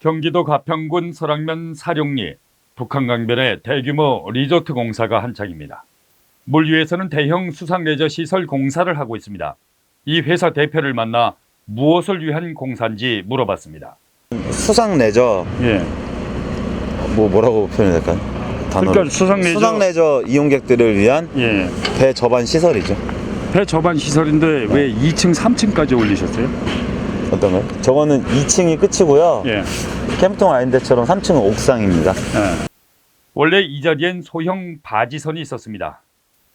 경기도 가평군 설악면 사룡리 북한강변에 대규모 리조트 공사가 한창입니다. 물 위에서는 대형 수상 레저 시설 공사를 하고 있습니다. 이 회사 대표를 만나 무엇을 위한 공사인지 물어봤습니다. 수상 레저 예. 뭐라고 표현해야 될까요? 단어로. 그러니까 수상 레저 이용객들을 위한 예. 배 접안 시설이죠. 배 접안 시설인데 왜 2층, 3층까지 올리셨어요? 어떤 거요? 저거는 2층이 끝이고요. 예. 캠프통 아일랜드처럼 3층은 옥상입니다. 예. 원래 이 자리엔 소형 바지선이 있었습니다.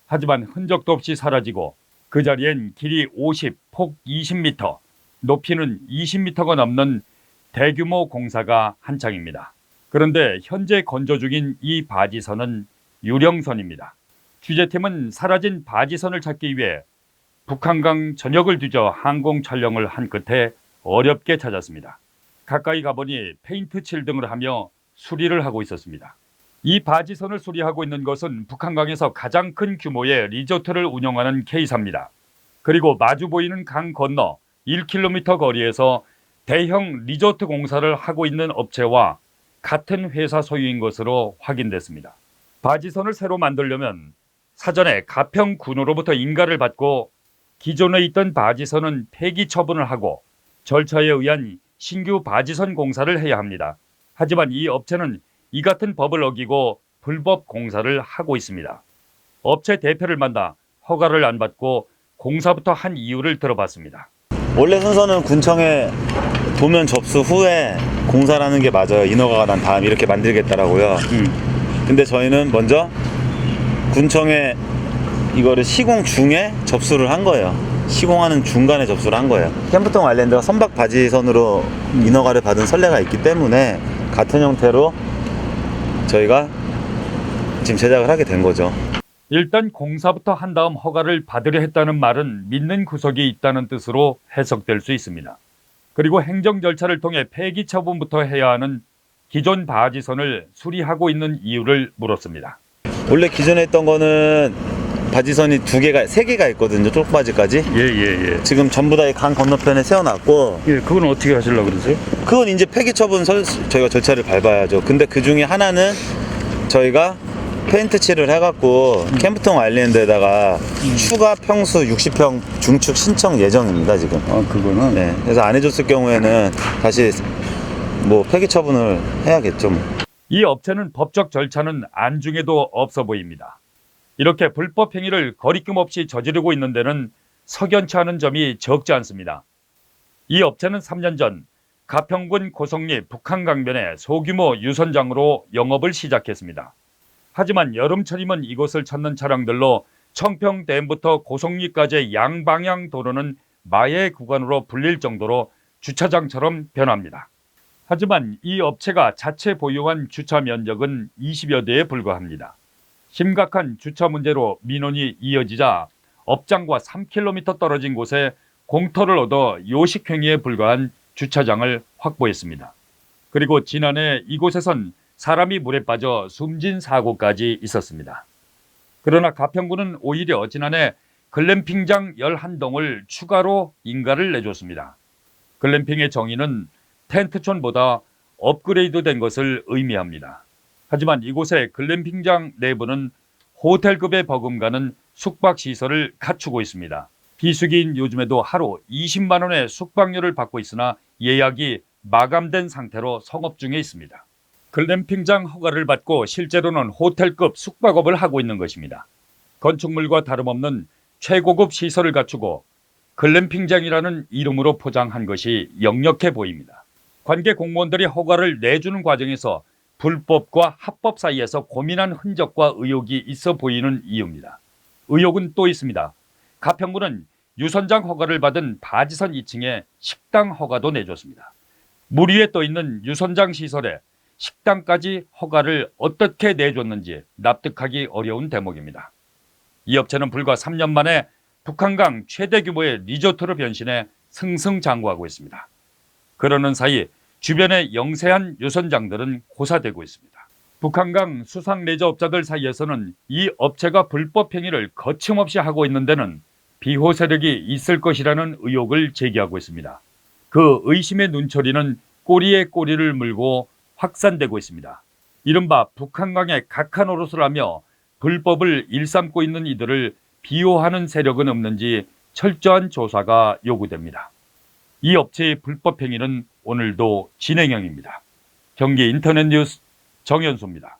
하지만 흔적도 없이 사라지고 그 자리엔 길이 50, 폭 20m, 높이는 20m가 넘는 대규모 공사가 한창입니다. 그런데 현재 건조 중인 이 바지선은 유령선입니다. 취재팀은 사라진 바지선을 찾기 위해 북한강 전역을 뒤져 항공 촬영을 한 끝에 어렵게 찾았습니다. 가까이 가보니 페인트 칠 등을 하며 수리를 하고 있었습니다. 이 바지선을 수리하고 있는 것은 북한강에서 가장 큰 규모의 리조트를 운영하는 K사입니다. 그리고 마주 보이는 강 건너 1km 거리에서 대형 리조트 공사를 하고 있는 업체와 같은 회사 소유인 것으로 확인됐습니다. 바지선을 새로 만들려면 사전에 가평군으로부터 인가를 받고 기존에 있던 바지선은 폐기 처분을 하고 절차에 의한 신규 바지선 공사를 해야 합니다. 하지만 이 업체는 이 같은 법을 어기고 불법 공사를 하고 있습니다. 업체 대표를 만나 허가를 안 받고 공사부터 한 이유를 들어봤습니다. 원래 순서는 군청에 도면 접수 후에 공사라는 게 맞아요. 인허가가 난 다음 이렇게 만들겠다라고요. 근데 저희는 먼저 군청에 이거를 시공 중에 접수를 한 거예요. 시공하는 중간에 접수를 한 거예요. 캠프통 아일랜드가 선박 바지선으로 인허가를 받은 선례가 있기 때문에 같은 형태로 저희가 지금 제작을 하게 된 거죠. 일단 공사부터 한 다음 허가를 받으려 했다는 말은 믿는 구석이 있다는 뜻으로 해석될 수 있습니다. 그리고 행정 절차를 통해 폐기 처분부터 해야 하는 기존 바지선을 수리하고 있는 이유를 물었습니다. 원래 기존에 했던 거는 바지선이 3개가 있거든요. 쪽바지까지. 예. 지금 전부 다 강 건너편에 세워놨고. 예, 그건 어떻게 하시려고 그러세요? 그건 이제 폐기 처분 저희가 절차를 밟아야죠. 근데 그 중에 하나는 저희가 페인트 칠을 해갖고 캠프통 아일랜드에다가 추가 평수 60평 중축 신청 예정입니다, 지금. 그거는? 네. 그래서 안 해줬을 경우에는 다시 폐기 처분을 해야겠죠. 이 업체는 법적 절차는 안중에도 없어 보입니다. 이렇게 불법 행위를 거리낌 없이 저지르고 있는 데는 석연치 않은 점이 적지 않습니다. 이 업체는 3년 전 가평군 고성리 북한강변에 소규모 유선장으로 영업을 시작했습니다. 하지만 여름철이면 이곳을 찾는 차량들로 청평댐부터 고성리까지의 양방향 도로는 마의 구간으로 불릴 정도로 주차장처럼 변합니다. 하지만 이 업체가 자체 보유한 주차 면적은 20여 대에 불과합니다. 심각한 주차 문제로 민원이 이어지자 업장과 3km 떨어진 곳에 공터를 얻어 요식행위에 불과한 주차장을 확보했습니다. 그리고 지난해 이곳에선 사람이 물에 빠져 숨진 사고까지 있었습니다. 그러나 가평군은 오히려 지난해 글램핑장 11동을 추가로 인가를 내줬습니다. 글램핑의 정의는 텐트촌보다 업그레이드된 것을 의미합니다. 하지만 이곳의 글램핑장 내부는 호텔급에 버금가는 숙박시설을 갖추고 있습니다. 비수기인 요즘에도 하루 20만 원의 숙박료를 받고 있으나 예약이 마감된 상태로 성업 중에 있습니다. 글램핑장 허가를 받고 실제로는 호텔급 숙박업을 하고 있는 것입니다. 건축물과 다름없는 최고급 시설을 갖추고 글램핑장이라는 이름으로 포장한 것이 역력해 보입니다. 관계 공무원들이 허가를 내주는 과정에서 불법과 합법 사이에서 고민한 흔적과 의혹이 있어 보이는 이유입니다. 의혹은 또 있습니다. 가평군은 유선장 허가를 받은 바지선 2층에 식당 허가도 내줬습니다. 물 위에 떠 있는 유선장 시설에 식당까지 허가를 어떻게 내줬는지 납득하기 어려운 대목입니다. 이 업체는 불과 3년 만에 북한강 최대 규모의 리조트로 변신해 승승장구하고 있습니다. 그러는 사이 주변의 영세한 유선장들은 고사되고 있습니다. 북한강 수상 레저업자들 사이에서는 이 업체가 불법 행위를 거침없이 하고 있는 데는 비호 세력이 있을 것이라는 의혹을 제기하고 있습니다. 그 의심의 눈초리는 꼬리에 꼬리를 물고 확산되고 있습니다. 이른바 북한강의 각하 노릇을 하며 불법을 일삼고 있는 이들을 비호하는 세력은 없는지 철저한 조사가 요구됩니다. 이 업체의 불법 행위는 오늘도 진행형입니다. 경기 인터넷 뉴스 정현수입니다.